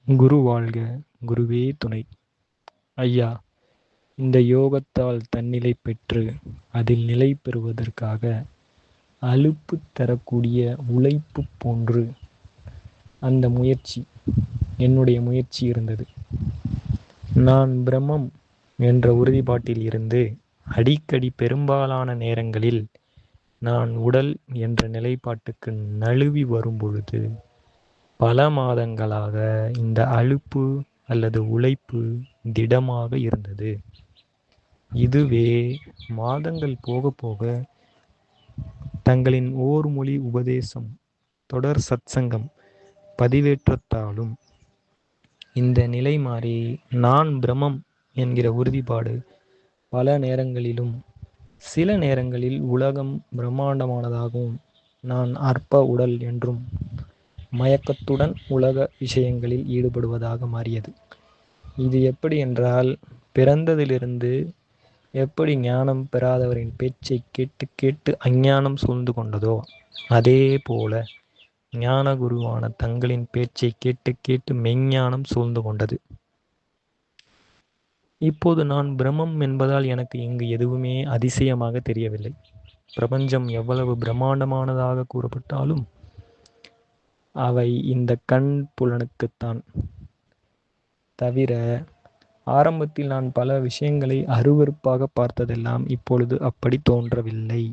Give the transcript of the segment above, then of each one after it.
குரு வாழ்க, குருவே துணை. ஐயா, இந்த யோகத்தால் தன்னிலை பெற்று அதில் நிலை பெறுவதற்காக அலுப்பு தரக்கூடிய உழைப்பு போன்று அந்த முயற்சி, என்னுடைய முயற்சி இருந்தது. நான் பிரம்மம் என்ற உறுதிப்பாட்டில் இருந்து அடிக்கடி பெரும்பாலான நேரங்களில் நான் உடல் என்ற நிலைப்பாட்டுக்கு நழுவி வரும் பொழுது பல மாதங்களாக இந்த அலுப்பு அல்லது உழைப்பு திடமாக இருந்தது. இதுவே மாதங்கள் போக போக தங்களின் ஓர்மொழி உபதேசம், தொடர் சத்சங்கம் பதிவேற்றத்தாலும் இந்த நிலை மாறி நான் பிரம்மம் என்கிற உறுதிப்பாடு பல நேரங்களிலும், சில நேரங்களில் உலகம் பிரம்மாண்டமானதாகவும் நான் அற்ப உடல் என்றும் மயக்கத்துடன் உலக விஷயங்களில் ஈடுபடுவதாக மாறியது. இது எப்படி என்றால், பிறந்ததிலிருந்து எப்படி ஞானம் பெறாதவரின் பேச்சை கேட்டு கேட்டு அஞ்ஞானம் சூழ்ந்து கொண்டதோ, அதே போல ஞான குருவான தங்களின் பேச்சை கேட்டு கேட்டு மெஞ்ஞானம் சூழ்ந்து கொண்டது. இப்போது நான் பிரம்மம் என்பதால் எனக்கு இங்கு எதுவுமே அதிசயமாக தெரியவில்லை. பிரபஞ்சம் எவ்வளவு பிரம்மாண்டமானதாக கூறப்பட்டாலும் அவை இந்த கண் புலனுக்குத்தான். தவிர ஆரம்பத்தில் நான் பல விஷயங்களை அருவருப்பாக பார்த்ததெல்லாம் இப்பொழுது அப்படி தோன்றவில்லை.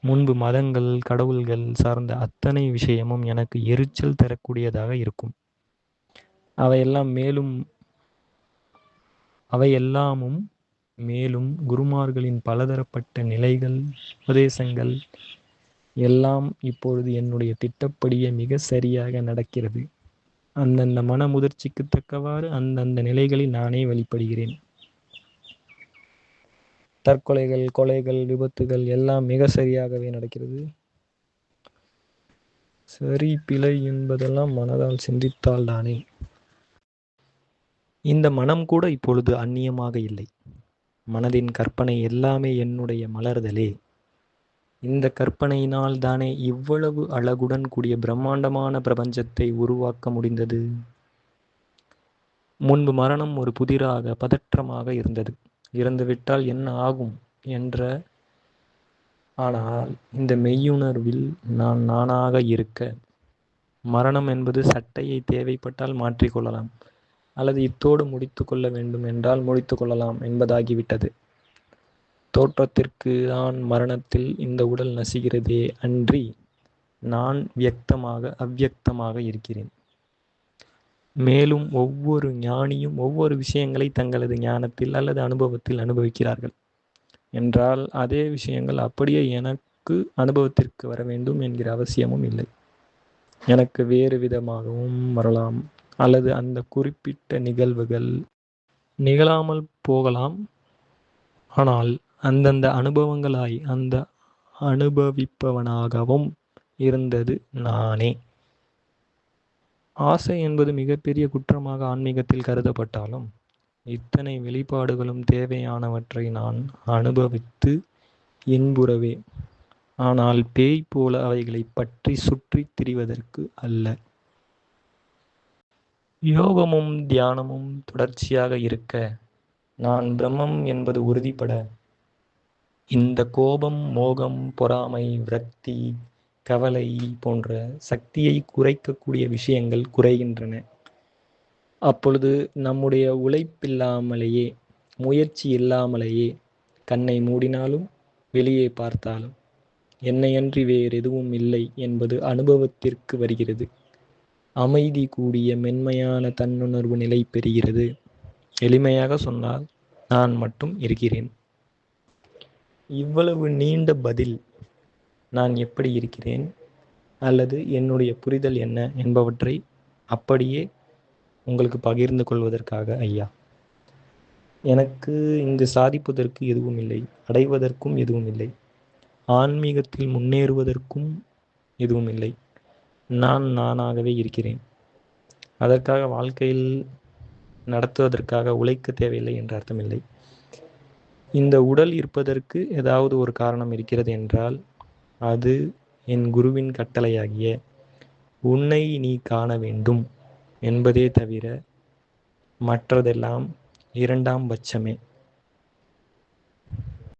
முன்பு மதங்கள், கடவுள்கள் சார்ந்த அத்தனை விஷயமும் எனக்கு எரிச்சல் தரக்கூடியதாக இருக்கும். அவையெல்லாமும் மேலும் குருமார்களின் பலதரப்பட்ட நிலைகள், உபதேசங்கள் எல்லாம் இப்பொழுது என்னுடைய திட்டப்படியே மிக சரியாக நடக்கிறது. அந்தந்த மன முதிர்ச்சிக்கு தக்கவாறு அந்தந்த நிலைகளில் நானே வழிபடுகிறேன். தற்கொலைகள், கொலைகள், விபத்துகள் எல்லாம் மிக சரியாகவே நடக்கிறது. சரி பிழை என்பதெல்லாம் மனதால் சிந்தித்தால் தானே. இந்த மனம் கூட இப்பொழுது அந்நியமாக இல்லை. மனதின் கற்பனை எல்லாமே என்னுடைய மலர்தலே. இந்த கற்பனையினால் தானே இவ்வளவு அழகுடன் கூடிய பிரம்மாண்டமான பிரபஞ்சத்தை உருவாக்க முடிந்தது. முன்பு மரணம் ஒரு புதிராக, பதற்றமாக இருந்தது. இறந்துவிட்டால் என்ன ஆகும் என்ற. ஆனால் இந்த மெய்யுணர்வில் நான் நானாக இருக்க, மரணம் என்பது சட்டையை தேவைப்பட்டால் மாற்றிக்கொள்ளலாம், அல்லது இத்தோடு முடித்து கொள்ள வேண்டும் என்றால் முடித்து கொள்ளலாம் என்பதாகிவிட்டது. தோற்றத்திற்கு தான் மரணத்தில் இந்த உடல் நசிகிறதே அன்றி நான் வியக்தமாக அவ்வியக்தமாக இருக்கிறேன். மேலும் ஒவ்வொரு ஞானியும் ஒவ்வொரு விஷயங்களை தங்களது ஞானத்தில் அல்லது அனுபவத்தில் அனுபவிக்கிறார்கள் என்றால் அதே விஷயங்கள் அப்படியே எனக்கு அனுபவத்திற்கு வர வேண்டும் என்கிற அவசியமும் இல்லை. எனக்கு வேறு விதமாகவும் வரலாம், அல்லது அந்த குறிப்பிட்ட நிகழ்வுகள் நிகழாமல் போகலாம். ஆனால் அந்தந்த அனுபவங்களாய் அந்த அனுபவிப்பவனாகவும் இருந்தது நானே. ஆசை என்பது மிகப்பெரிய குற்றமாக ஆன்மீகத்தில் கருதப்பட்டாலும் இத்தனை வெளிப்பாடுகளும் தேவையானவற்றை நான் அனுபவித்து இன்புறவே, ஆனால் பேய் போல அவைகளை பற்றி சுற்றி திரிவதற்கு அல்ல. யோகமும் தியானமும் தொடர்ச்சியாக இருக்க, நான் பிரம்மம் என்பது உறுதிப்பட, இந்த கோபம், மோகம், பொறாமை, விரக்தி, கவலை போன்ற சக்தியை குறைக்கக்கூடிய விஷயங்கள் குறைகின்றன. அப்பொழுது நம்முடைய உழைப்பில்லாமலேயே, முயற்சி இல்லாமலேயே கண்ணை மூடினாலும் வெளியே பார்த்தாலும் என்னையன்றி வேறு எதுவும் இல்லை என்பது அனுபவத்திற்கு வருகிறது. அமைதி கூடிய மென்மையான தன்னுணர்வு நிலை பெறுகிறது. எளிமையாக சொன்னால் நான் மட்டும் இருக்கிறேன். இவ்வளவு நீண்ட பதில் நான் எப்படி இருக்கிறேன் அல்லது என்னுடைய புரிதல் என்ன என்பவற்றை அப்படியே உங்களுக்கு பகிர்ந்து கொள்வதற்காக ஐயா. எனக்கு இங்கு சாதிப்பதற்கு எதுவும் இல்லை, அடைவதற்கும் எதுவும் இல்லை, ஆன்மீகத்தில் முன்னேறுவதற்கும் எதுவும் இல்லை. நான் நானாகவே இருக்கிறேன். அதற்காக வாழ்க்கையில் நடத்துவதற்காக உழைக்க தேவையில்லை என்ற அர்த்தமில்லை. இந்த உடல் இருப்பதற்கு ஏதாவது ஒரு காரணம் இருக்கிறது என்றால் அது என் குருவின் கட்டளையாகிய உன்னை நீ காண வேண்டும் என்பதே தவிர மற்றதெல்லாம் இரண்டாம் பட்சமே.